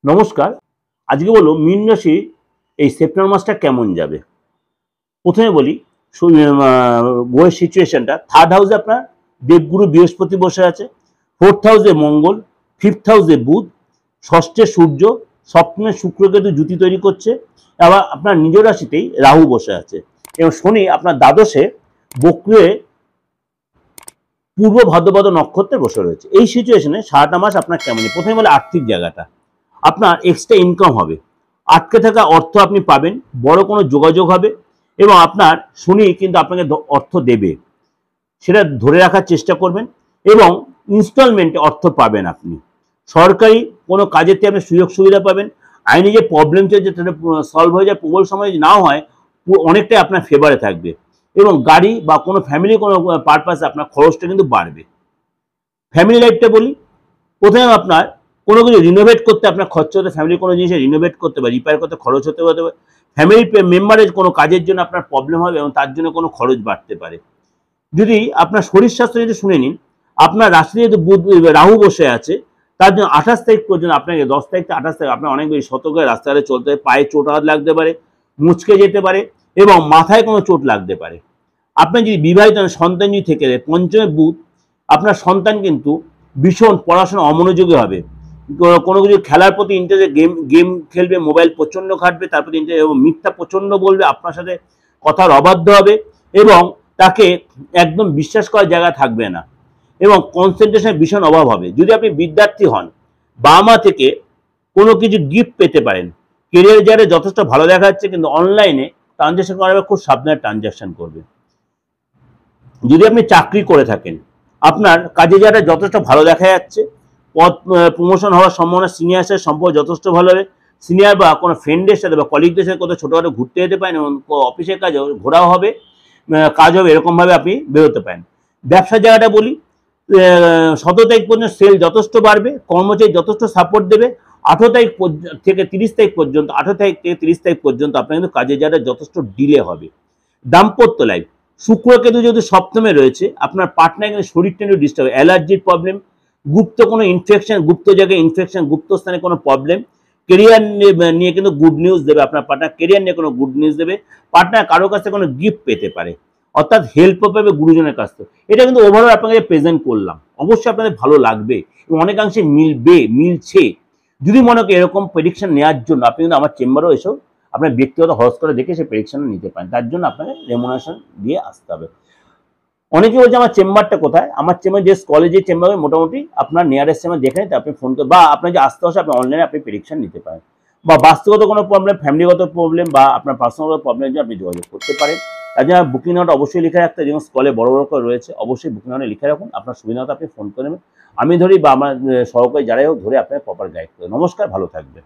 নমস্কার। আজকে বলবো মীন রাশি এই সেপ্টেম্বর মাসটা কেমন যাবে। প্রথমে বলি বইয়ের সিচুয়েশনটা। থার্ড হাউসে আপনার দেবগুরু বৃহস্পতি বসে আছে, ফোর্থ হাউসে মঙ্গল, ফিফথ হাউসে বুধ, ষষ্ঠে সূর্য, সপ্তমে শুক্রকেতু জুতি তৈরি করছে। আবার আপনার নিজ রাশিতেই রাহু বসে আছে এবং শনি আপনার দ্বাদশে বক্রে পূর্ব ভাদ্রপদ নক্ষত্রে বসে রয়েছে। এই সিচুয়েশনে সারাটা মাস আপনার কেমন? প্রথমে বলে আর্থিক জায়গাটা, আপনার এক্সট্রা ইনকাম হবে, আটকে থাকা অর্থ আপনি পাবেন, বড় কোনো যোগাযোগ হবে এবং আপনার শনি কিন্তু আপনাকে অর্থ দেবে, সেটা ধরে রাখার চেষ্টা করবেন এবং ইনস্টলমেন্টে অর্থ পাবেন। আপনি সরকারি কোনো কাজেতে আপনি সুযোগ সুবিধা পাবেন, আইনি যে প্রবলেম চলছে সেটা সলভ হয়ে যায়, প্রবল সময় নাও হয় অনেকটাই আপনার ফেভারে থাকবে এবং গাড়ি বা কোনো ফ্যামিলি কোনো পারপাসে আপনার খরচটা কিন্তু বাড়বে। ফ্যামিলি লাইফটা বলি, প্রথমে আপনার কোনো কিছু রিনোভেট করতে আপনার খরচ হতে, ফ্যামিলি কোনো জিনিসে রিনোভেট করতে বা রিপেয়ার করতে খরচ হতে পারে, ফ্যামিলি মেম্বারের কোনো কাজের জন্য আপনার প্রবলেম হবে এবং তার জন্য কোনো খরচ বাড়তে পারে। যদি আপনার শরীর স্বাস্থ্য যদি শুনে নিন, আপনার রাশিতে যদি রাহু বসে আছে, তার জন্য 28 তারিখ পর্যন্ত আপনাকে 10 তারিখ থেকে 28 তারিখ আপনার অনেক বেশি সতর্ক হয়ে রাস্তাঘাটে চলতে হবে। পায়ে চোট আঘাত লাগতে পারে, মুচকে যেতে পারে এবং মাথায় কোনো চোট লাগতে পারে। আপনি যদি বিবাহিত সন্তান যদি থেকে যায়, পঞ্চমে বুধ, আপনার সন্তান কিন্তু ভীষণ পড়াশোনা অমনোযোগী হবে, কোনো কিছু খেলার প্রতি ইন্টারেস্ট, গেম খেলবে, মোবাইল প্রচণ্ড ঘাটবে, তার প্রতি ইন্টারেস্ট এবং মিথ্যা প্রচণ্ড বলবে, আপনার সাথে কথার অবাধ্য হবে এবং তাকে একদম বিশ্বাস করার জায়গা থাকবে না এবং কনসেন্ট্রেশনের ভীষণ অভাব হবে। যদি আপনি বিদ্যার্থী হন, বাবা মা থেকে কোনো কিছু গিফট পেতে পারেন। কেরিয়ার যারা যথেষ্ট ভালো দেখা যাচ্ছে, কিন্তু অনলাইনে ট্রানজ্যাকশন করার খুব সাবধানে ট্রানজ্যাকশন করবে। যদি আপনি চাকরি করে থাকেন, আপনার কাজে যারা যথেষ্ট ভালো দেখা যাচ্ছে, পদ প্রমোশন হওয়ার সম্ভাবনা, সিনিয়রদের সম্পর্ক যথেষ্ট ভালো হবে। সিনিয়র বা কোনো ফ্রেন্ডের সাথে বা কলিগদের সাথে কোথাও ছোটোখাটো ঘুরতে যেতে পারেন এবং অফিসের কাজে ঘোরাও হবে, কাজ হবে, এরকমভাবে আপনি বেরোতে পারেন। ব্যবসার জায়গাটা বলি, 17 তারিখ পর্যন্ত সেল যথেষ্ট বাড়বে, কর্মচারী যথেষ্ট সাপোর্ট দেবে। 18 তারিখ থেকে 30 তারিখ পর্যন্ত, 18 তারিখ থেকে 30 তারিখ পর্যন্ত আপনার কিন্তু কাজের জায়গাটা যথেষ্ট ডিলে হবে। দাম্পত্য লাইফ, শুক্রকেতু যেহেতু সপ্তমে রয়েছে, আপনার পার্টনার কিন্তু শরীরটা একটু ডিস্টার্ব, অ্যালার্জির প্রবলেম, গুপ্ত কোনো ইনফেকশন, গুপ্ত জায়গায় ইনফেকশন, গুপ্ত স্থানে কোনো প্রবলেম। কেরিয়ার নিয়ে কিন্তু গুড নিউজ দেবে, আপনার পার্টনার কেরিয়ার নিয়ে কোনো গুড নিউজ দেবে। পার্টনার কারোর কাছ থেকে কোনো গিফট পেতে পারে, অর্থাৎ হেল্পও পাবে গুরুজনের কাছ থেকে। এটা কিন্তু ওভারঅল আপনাকে প্রেজেন্ট করলাম, অবশ্যই আপনাদের ভালো লাগবে এবং অনেকাংশে মিলছে। যদি মনে করেন এরকম প্রেডিকশন নেওয়ার জন্য, আপনি কিন্তু আমার চেম্বারেও এসেও আপনার ব্যক্তিগত হরস্কোপ দেখে সেই প্রেডিকশন নিতে পারেন। তার জন্য আপনাকে রেমুনারেশন দিয়ে আসতে হবে। অনেকে বলছে আমার চেম্বারটা কোথায়? আমার চেম্বার যে কলেজের চেম্বারে মোটামুটি আপনার নিয়ারেস্ট চেম্বার যেখানে, আপনি ফোন করে বা আপনার যে আসতে আসে আপনি অনলাইনে আপনি প্রেডিকশন নিতে পারেন, বা বাস্তুগত কোনো প্রবলেম, ফ্যামিলিগত প্রবলেম বা আপনার পার্সোনাল প্রবলেমের জন্য আপনি যোগাযোগ করতে পারেন। তার জন্য বুকিং নাম্বার অবশ্যই লিখে রাখতে, যেমন স্কলে বড় বড় করে রয়েছে, অবশ্যই বুকিং নাম্বার লিখে রাখুন। আপনার সুবিধা মতো আপনি ফোন করে নেবেন, আমি ধরি বা আমার সহকারী যারাই হোক ধরে আপনার প্রপার গাইড করে। নমস্কার, ভালো থাকবেন।